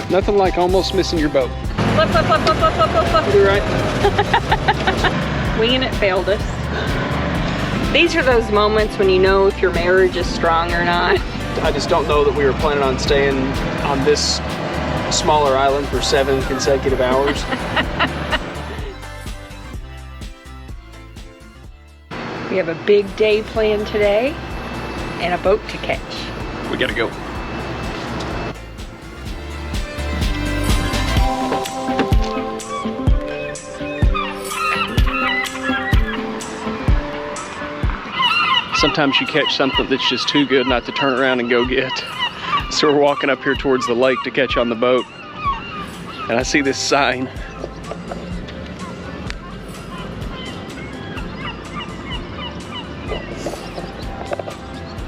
Nothing like almost missing your boat. Flip, flip, flip, flip, flip, flip, flip, flip. You're right. Winging it failed us. These are those moments when you know if your marriage is strong or not. I just don't know that we were planning on staying on this smaller island for 7 consecutive hours. We have a big day planned today and a boat to catch. We gotta go. Sometimes you catch something that's just too good not to turn around and go get. So we're walking up here towards the lake to catch on the boat. And I see this sign.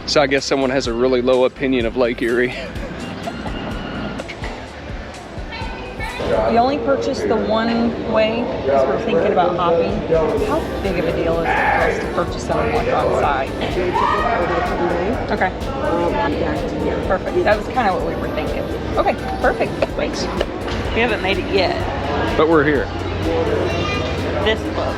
So I guess someone has a really low opinion of Lake Erie. We only purchased the one way because we're thinking about hopping. How big of a deal is it for us to purchase something like on site? Okay. Perfect. That was kind of what we were thinking. Okay, perfect. Thanks. We haven't made it yet. But we're here. This close.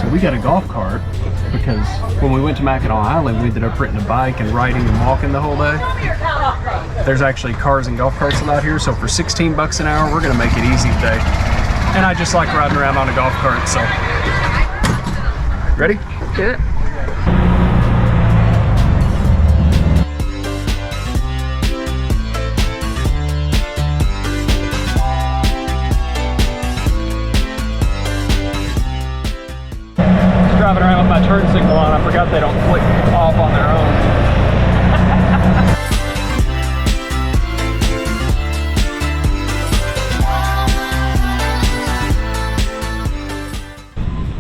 We got a golf cart because when we went to Mackinac Island, we ended up renting a bike and riding and walking the whole day. There's actually cars and golf carts out here, so for 16 bucks an hour, we're gonna make it easy today. And I just like riding around on a golf cart, so. Ready? Do it. Driving around with my turn signal on, I forgot they don't click off on their own.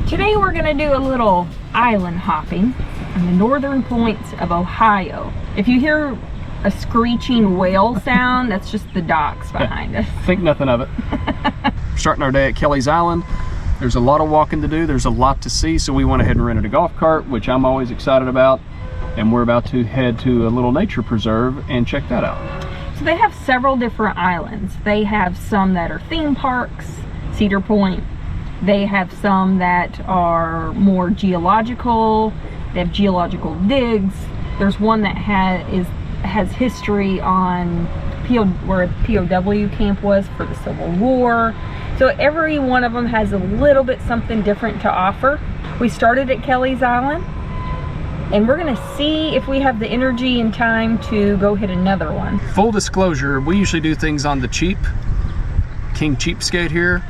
Today we're going to do a little island hopping on the northern points of Ohio. If you hear a screeching whale sound, that's just the docks behind us. Think nothing of it. Starting our day at Kelly's Island. There's a lot of walking to do, there's a lot to see, so we went ahead and rented a golf cart, which I'm always excited about, and we're about to head to a little nature preserve and check that out. So they have several different islands. They have some that are theme parks, Cedar Point. They have some that are more geological. They have geological digs. There's one that has history on where a POW camp was for the Civil War. So every one of them has a little bit something different to offer. We started at Kelly's Island, and we're gonna see if we have the energy and time to go hit another one. Full disclosure, we usually do things on the cheap, King Cheapskate here,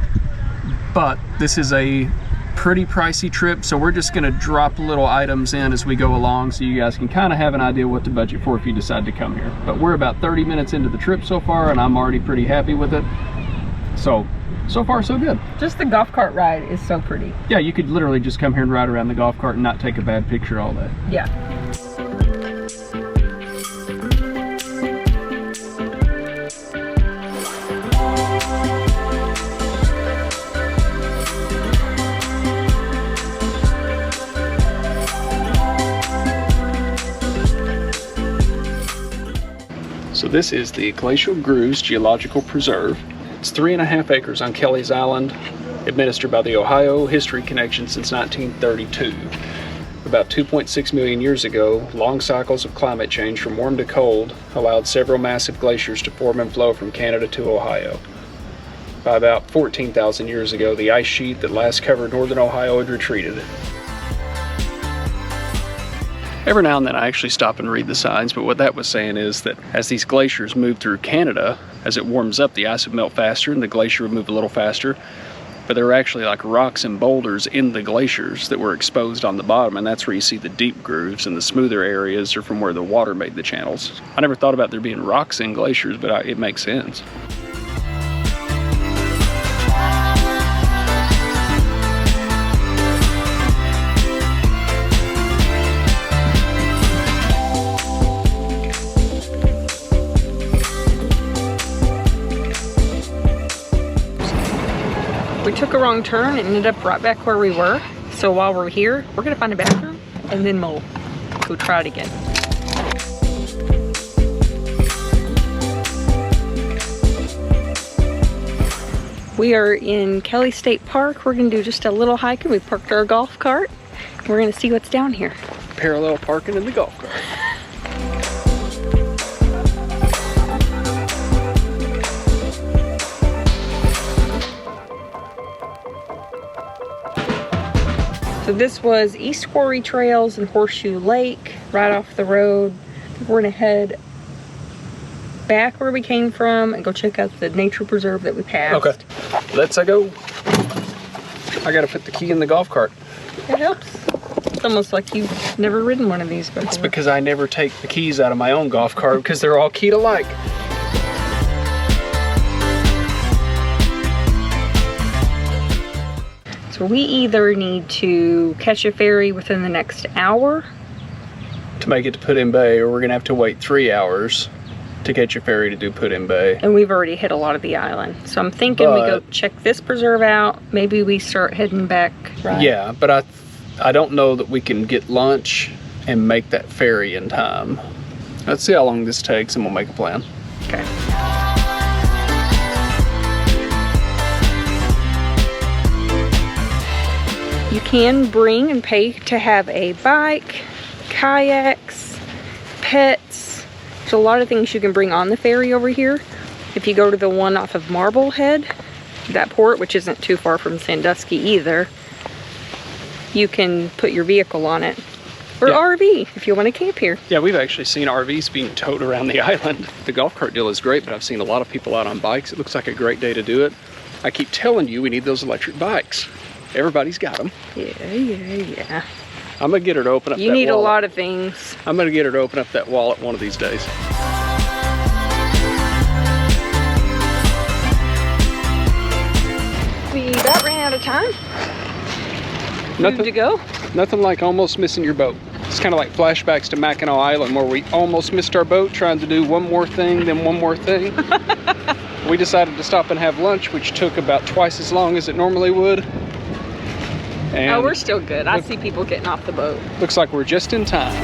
but this is a pretty pricey trip, so we're just gonna drop little items in as we go along so you guys can kind of have an idea what to budget for if you decide to come here. But we're about 30 minutes into the trip so far, and I'm already pretty happy with it. So far, so good. Just the golf cart ride is so pretty. Yeah, you could literally just come here and ride around the golf cart and not take a bad picture all day. Yeah. So this is the Glacial Grooves Geological Preserve. It's 3.5 acres on Kelly's Island, administered by the Ohio History Connection since 1932. About 2.6 million years ago, long cycles of climate change from warm to cold allowed several massive glaciers to form and flow from Canada to Ohio. By about 14,000 years ago, the ice sheet that last covered northern Ohio had retreated. Every now and then I actually stop and read the signs, but what that was saying is that as these glaciers move through Canada, as it warms up, the ice would melt faster and the glacier would move a little faster. But there were actually like rocks and boulders in the glaciers that were exposed on the bottom, and that's where you see the deep grooves, and the smoother areas are from where the water made the channels. I never thought about there being rocks in glaciers, but it makes sense. We took a wrong turn and ended up right back where we were. So while we're here, we're gonna find a bathroom and then we'll go try it again. We are in Kelly State Park. We're gonna do just a little hike, and we parked our golf cart. We're gonna see what's down here. Parallel parking in the golf cart. So this was East Quarry Trails and Horseshoe Lake, right off the road. We're gonna head back where we came from and go check out the nature preserve that we passed. Okay, let's go. I gotta put the key in the golf cart. It helps. It's almost like you've never ridden one of these before. It's because I never take the keys out of my own golf cart because they're all keyed alike. So we either need to catch a ferry within the next hour to make it to Put in Bay, or we're gonna have to wait 3 hours to catch a ferry to do Put in Bay. And we've already hit a lot of the island. So I'm thinking we go check this preserve out. Maybe we start heading back. Right? Yeah, but I don't know that we can get lunch and make that ferry in time. Let's see how long this takes and we'll make a plan. Okay. You can bring and pay to have a bike, kayaks, pets. There's a lot of things you can bring on the ferry over here. If you go to the one off of Marblehead, that port, which isn't too far from Sandusky either, you can put your vehicle on it. Or RV, if you want to camp here. Yeah, we've actually seen RVs being towed around the island. The golf cart deal is great, but I've seen a lot of people out on bikes. It looks like a great day to do it. I keep telling you we need those electric bikes. Everybody's got them. Yeah. I'm gonna get her to open up that wallet. You need a lot of things. I'm gonna get her to open up that wallet one of these days. We about ran out of time. Nothing to go. Nothing like almost missing your boat. It's kind of like flashbacks to Mackinac Island, where we almost missed our boat trying to do one more thing, then one more thing. We decided to stop and have lunch, which took about twice as long as it normally would. And oh, we're still good. I see people getting off the boat. Looks like we're just in time.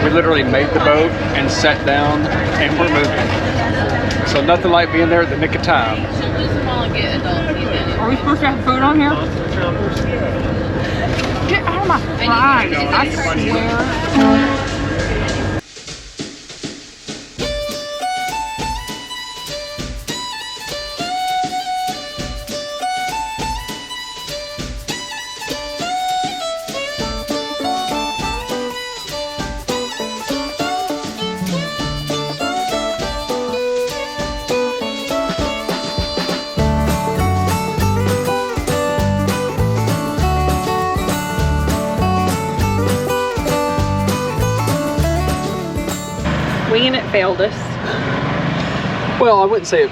We literally made the boat and sat down and we're moving. So nothing like being there at the nick of time. Are we supposed to have food on here? Get out of my fries, I swear. Winging it failed us. Well, I wouldn't say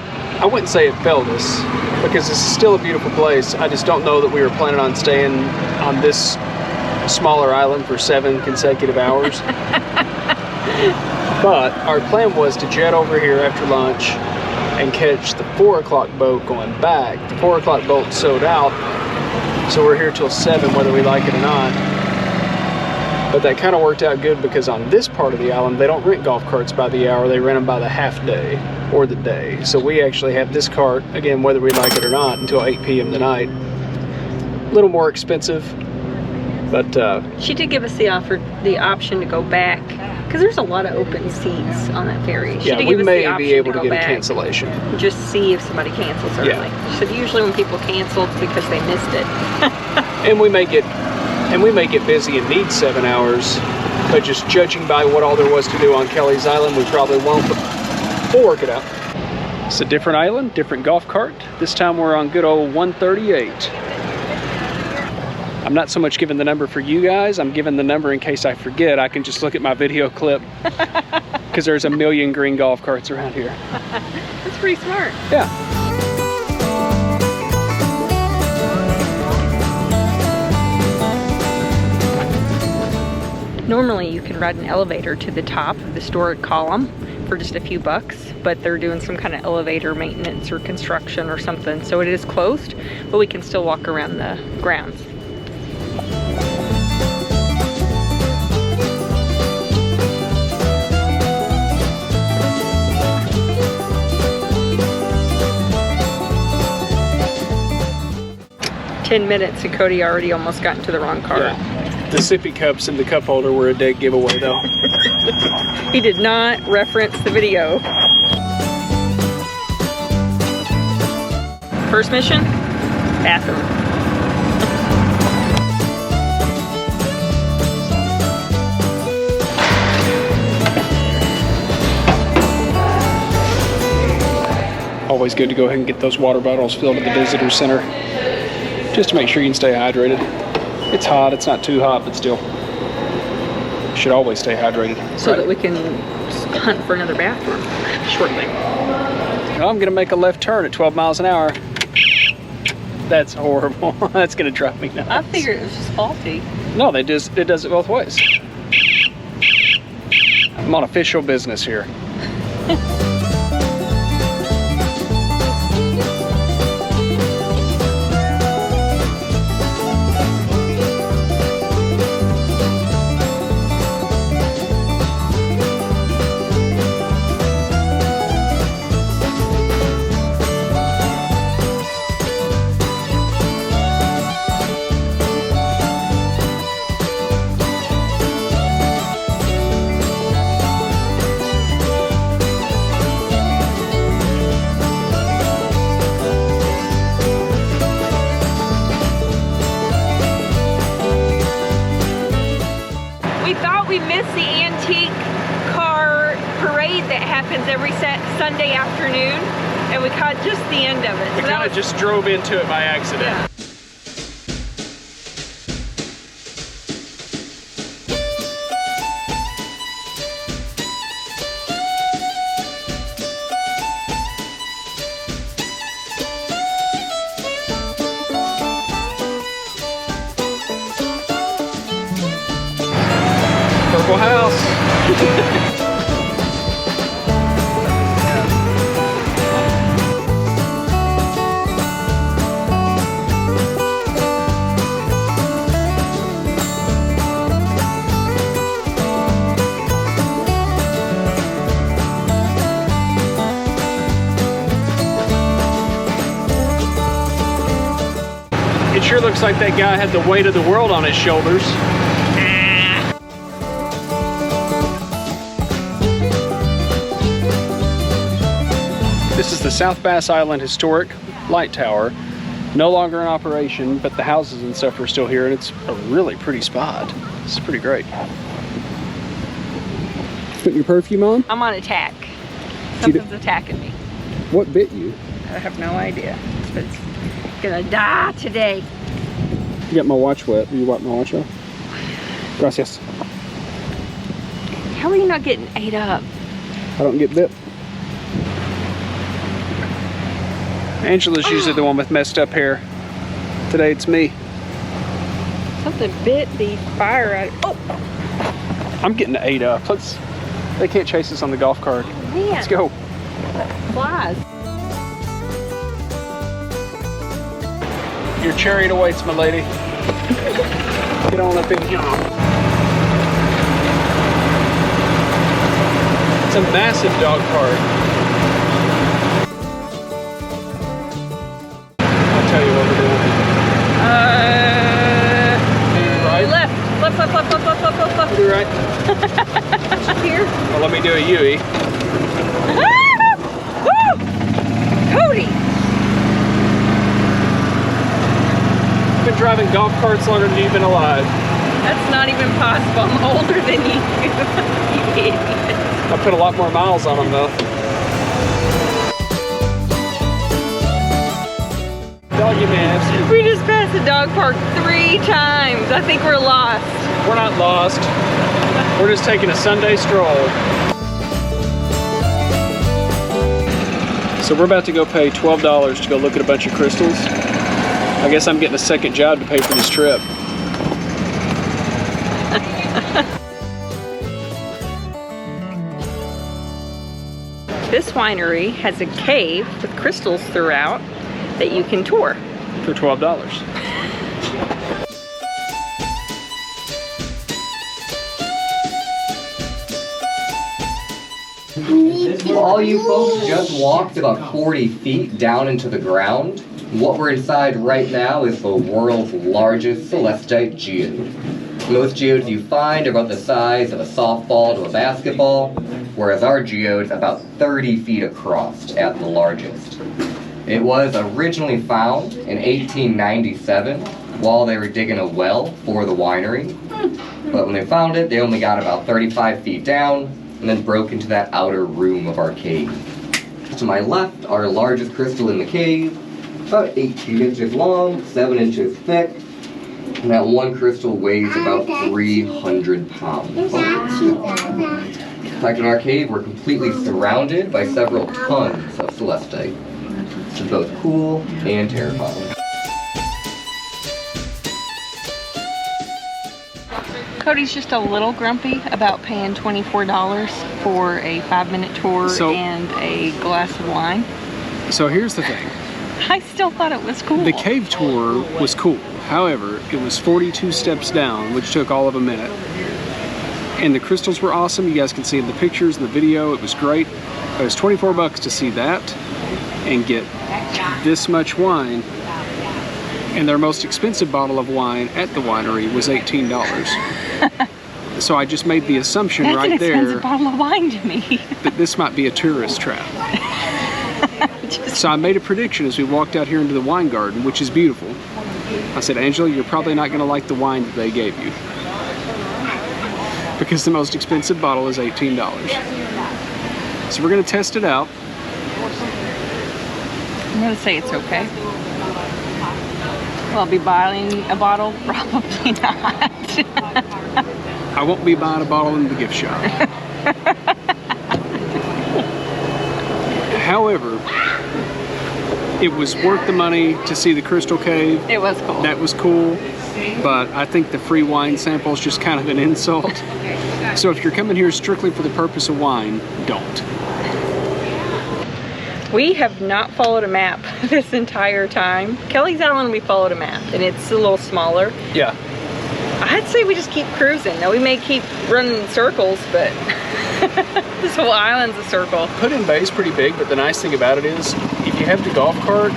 it failed us, because it's still a beautiful place. I just don't know that we were planning on staying on this smaller island for 7 consecutive hours. But our plan was to jet over here after lunch and catch the 4 o'clock boat going back. The 4 o'clock boat sold out, so we're here till 7 whether we like it or not. But that kind of worked out good because on this part of the island, they don't rent golf carts by the hour, they rent them by the half day or the day. So we actually have this cart, again, whether we like it or not, until 8 p.m. tonight. A little more expensive, but she did give us the option to go back, because there's a lot of open seats on that ferry. She yeah, did we give us may the be able option to get go a back, cancellation. just see if somebody cancels early. Yeah. She said usually when people cancel, it's because they missed it. And we may get busy and need 7 hours, but just judging by what all there was to do on Kelly's Island, we probably won't, but we'll work it out. It's a different island, different golf cart. This time we're on good old 138. I'm not so much giving the number for you guys, I'm giving the number in case I forget. I can just look at my video clip, because there's a million green golf carts around here. That's pretty smart. Yeah. Normally you can ride an elevator to the top of the historic column for just a few bucks, but they're doing some kind of elevator maintenance or construction or something, so it is closed, but we can still walk around the grounds. "10 minutes and Cody already almost got into the wrong car." Yeah. The sippy cups and the cup holder were a dead giveaway though. He did not reference the video. First mission, bathroom. Always good to go ahead and get those water bottles filled at the visitor center, just to make sure you can stay hydrated. It's hot, it's not too hot, but still, should always stay hydrated. So that we can hunt for another bathroom shortly. I'm gonna make a left turn at 12 miles an hour. That's horrible. That's gonna drive me nuts. I figured it was just faulty. No, it does it both ways. I'm on official business here. We missed the antique car parade that happens every Sunday afternoon, and we caught just the end of it. We kind of just drove into it by accident. Yeah. Purple house. It sure looks like that guy had the weight of the world on his shoulders. This is the South Bass Island Historic Light Tower. No longer in operation, but the houses and stuff are still here, and it's a really pretty spot. This is pretty great. Putting your perfume on? I'm on attack. Something's attacking me. What bit you? I have no idea. It's gonna die today. You got my watch wet. Will you wipe my watch off? Gracias. How are you not getting ate up? I don't get bit. Angela's usually the one with messed up hair. Today it's me. Something bit the fire out of... Oh! I'm getting ate up. They can't chase us on the golf cart. Man. Let's go. Flies. Your chariot awaits, my lady. Get on up in here. a massive dog park. I'll tell you what we're doing. Right? Left. Do right. Here. Well, let me do a Yui. Woo! Cody! I've been driving golf carts longer than you've been alive. That's not even possible. I'm older than you. You idiot. I put a lot more miles on them though. Doggy man. We just passed the dog park 3 times. I think we're lost. We're not lost. We're just taking a Sunday stroll. So we're about to go pay $12 to go look at a bunch of crystals. I guess I'm getting a second job to pay for this trip. This winery has a cave with crystals throughout that you can tour. For $12. All you folks just walked about 40 feet down into the ground. What we're inside right now is the world's largest celestite geode. Most geodes you find are about the size of a softball to a basketball, whereas our geode is about 30 feet across at the largest. It was originally found in 1897 while they were digging a well for the winery. But when they found it, they only got about 35 feet down and then broke into that outer room of our cave. To my left, our largest crystal in the cave, about 18 inches long, 7 inches thick, and that one crystal weighs about 300 pounds. Back in our cave, we're completely surrounded by several tons of celestite. It's both cool and terrifying. Cody's just a little grumpy about paying $24 for a 5-minute tour and a glass of wine. So here's the thing. I still thought it was cool. The cave tour was cool. However, it was 42 steps down, which took all of a minute. And the crystals were awesome. You guys can see in the pictures and the video, it was great. It was 24 bucks to see that and get this much wine. And their most expensive bottle of wine at the winery was $18. So I just made the assumption right there. That's an expensive bottle of wine to me. That this might be a tourist trap. So I made a prediction as we walked out here into the wine garden, which is beautiful. I said, Angela, you're probably not going to like the wine that they gave you. Because the most expensive bottle is $18. So we're going to test it out. I'm going to say it's okay. Will I be buying a bottle? Probably not. I won't be buying a bottle in the gift shop. However, it was worth the money to see the Crystal Cave. It was cool. That was cool. But I think the free wine sample is just kind of an insult. So if you're coming here strictly for the purpose of wine, don't. We have not followed a map this entire time. Kelly's Island, we followed a map, and it's a little smaller. Yeah. I'd say we just keep cruising. Now, we may keep running in circles, but this whole island's a circle. Put-in Bay is pretty big, but the nice thing about it is, if you have the golf cart,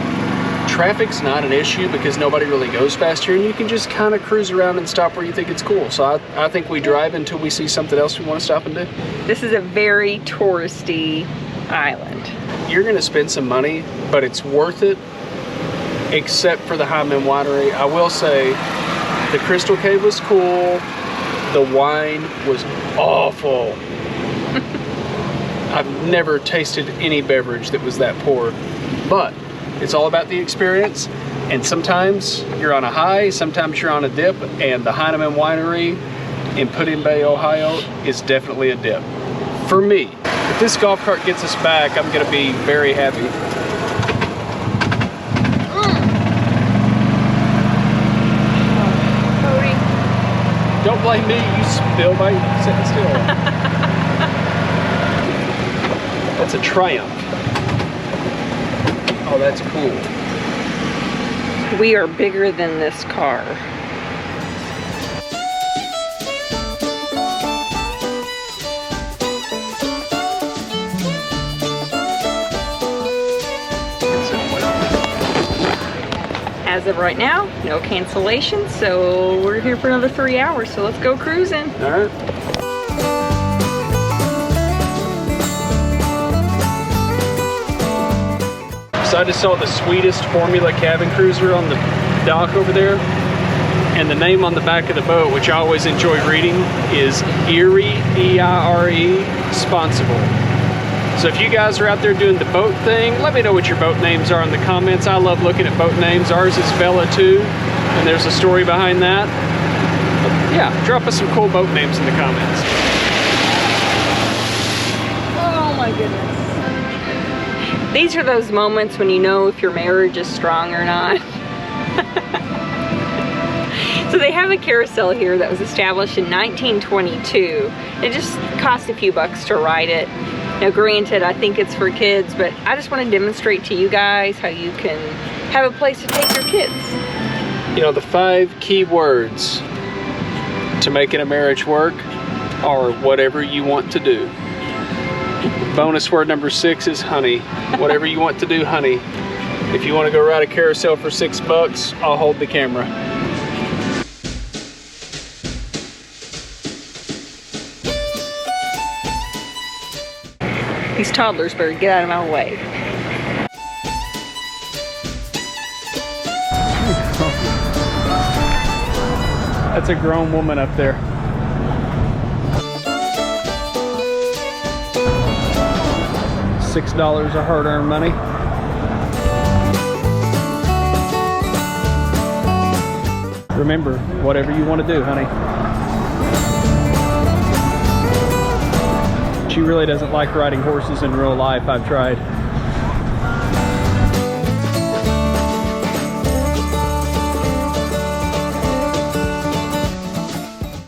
traffic's not an issue because nobody really goes fast here, and you can just kind of cruise around and stop where you think it's cool. So I think we drive until we see something else we want to stop and do. This is a very touristy island. You're going to spend some money, but it's worth it, except for the Hyman Winery. I will say, the Crystal Cave was cool. The wine was awful. I've never tasted any beverage that was that poor, but it's all about the experience. And sometimes you're on a high, sometimes you're on a dip, and the Heinemann Winery in Put-in Bay, Ohio is definitely a dip. For me, if this golf cart gets us back, I'm gonna be very happy. Cody. Don't blame me, you spill by sitting still. That's a Triumph. Oh, that's cool. We are bigger than this car. as of right now, no cancellations, so we're here for another 3 hours, so let's go cruising. All right. So I just saw the sweetest Formula cabin cruiser on the dock over there, and the name on the back of the boat, which I always enjoy reading, is Erie, E-I-R-E, Sponsible. So if you guys are out there doing the boat thing, let me know what your boat names are in the comments. I love looking at boat names. Ours is Bella too, and there's a story behind that. But yeah, drop us some cool boat names in the comments. Oh my goodness. These are those moments when you know if your marriage is strong or not. So they have a carousel here that was established in 1922. It just cost a few bucks to ride it. Now granted, I think it's for kids, but I just want to demonstrate to you guys how you can have a place to take your kids. You know, the 5 key words to making a marriage work are whatever you want to do. Bonus word number 6 is honey. Whatever you want to do, honey. If you want to go ride a carousel for $6, I'll hold the camera. These toddlers better get out of my way. That's a grown woman up there. $6 of hard-earned money. Remember, whatever you want to do, honey. She really doesn't like riding horses in real life. I've tried.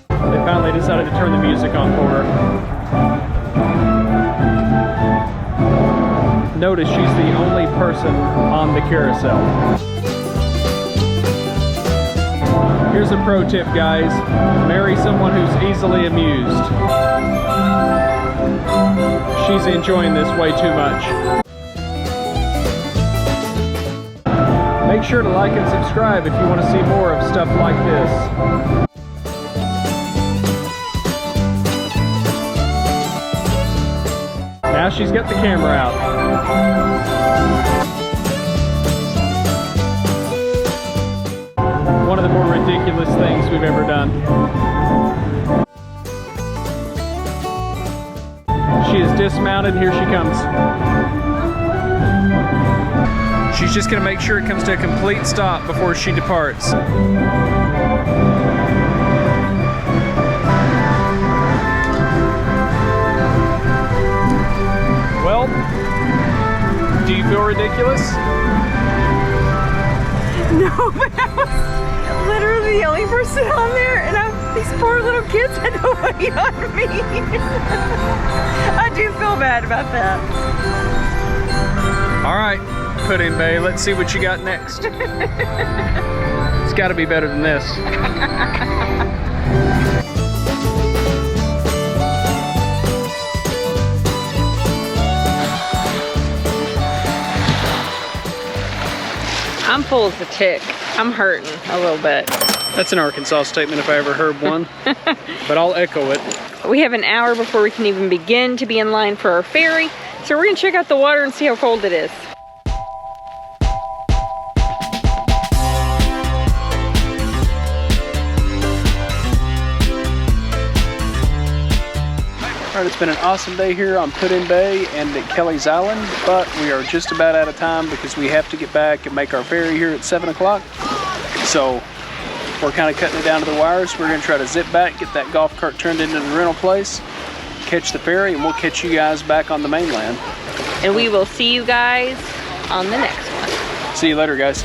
They finally decided to turn the music on for her. Notice she's the only person on the carousel. Here's a pro tip, guys. Marry someone who's easily amused. She's enjoying this way too much. Make sure to like and subscribe if you want to see more of stuff like this. Now she's got the camera out. One of the more ridiculous things we've ever done. She is dismounted, here she comes. She's just gonna make sure it comes to a complete stop before she departs. Well, do you feel ridiculous? No, but I was literally the only person on there, and these poor little kids had to wait on me. I do feel bad about that. All right, Pudding Bay, let's see what you got next. It's got to be better than this. I'm full as a tick. I'm hurting a little bit. That's an Arkansas statement if I ever heard one, but I'll echo it. We have an hour before we can even begin to be in line for our ferry, so we're gonna check out the water and see how cold it is. All right, it's been an awesome day here on Pudding Bay and at Kelly's Island, but we are just about out of time because we have to get back and make our ferry here at 7 o'clock. So we're kind of cutting it down to the wires. We're gonna try to zip back, get that golf cart turned into the rental place, catch the ferry, and we'll catch you guys back on the mainland. And we will see you guys on the next one. See you later, guys.